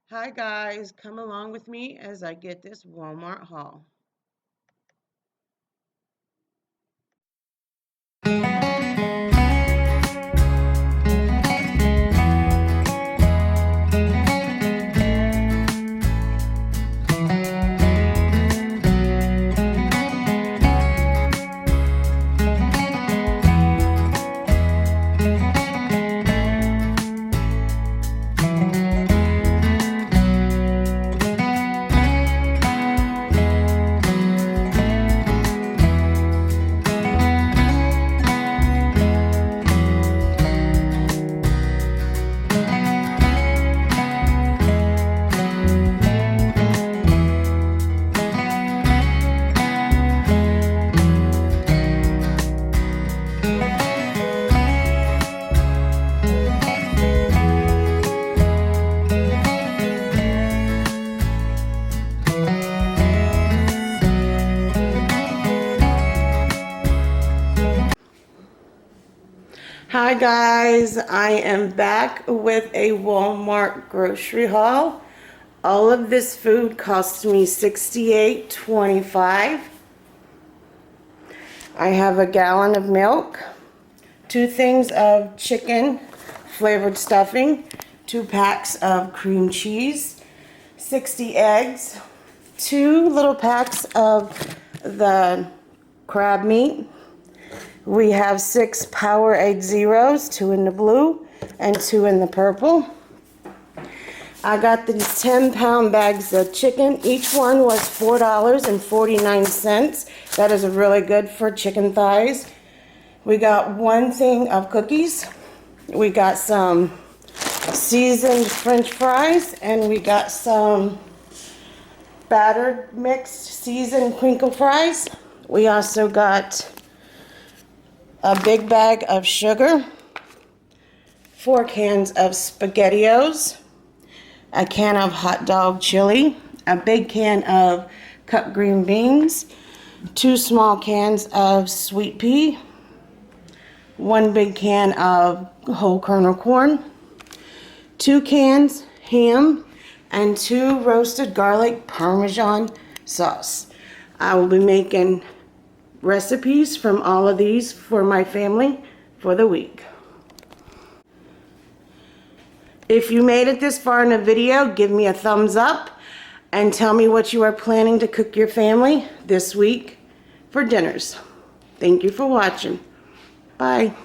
Hi guys, come along with me as I get this Walmart haul. Hi guys, I am back with a Walmart grocery haul. All of this food cost me $68.25. I have a gallon of milk, 2 things of chicken flavored stuffing, 2 packs of cream cheese, 60 eggs, 2 little packs of the crab meat. We have 6 Powerade Zeros, 2 in the blue and 2 in the purple. I got these 10-pound bags of chicken. Each one was $4.49. That is really good for chicken thighs. We got 1 thing of cookies. We got some seasoned French fries, and we got some battered mixed seasoned crinkle fries. We also got a big bag of sugar, 4 cans of SpaghettiOs, a can of hot dog chili, a big can of cut green beans, 2 small cans of sweet pea, 1 big can of whole kernel corn, 2 cans ham, and 2 roasted garlic Parmesan sauce. I will be making recipes from all of these for my family for the week. If you made it this far in the video, give me a thumbs up and tell me what you are planning to cook your family this week for dinners. Thank you for watching. Bye.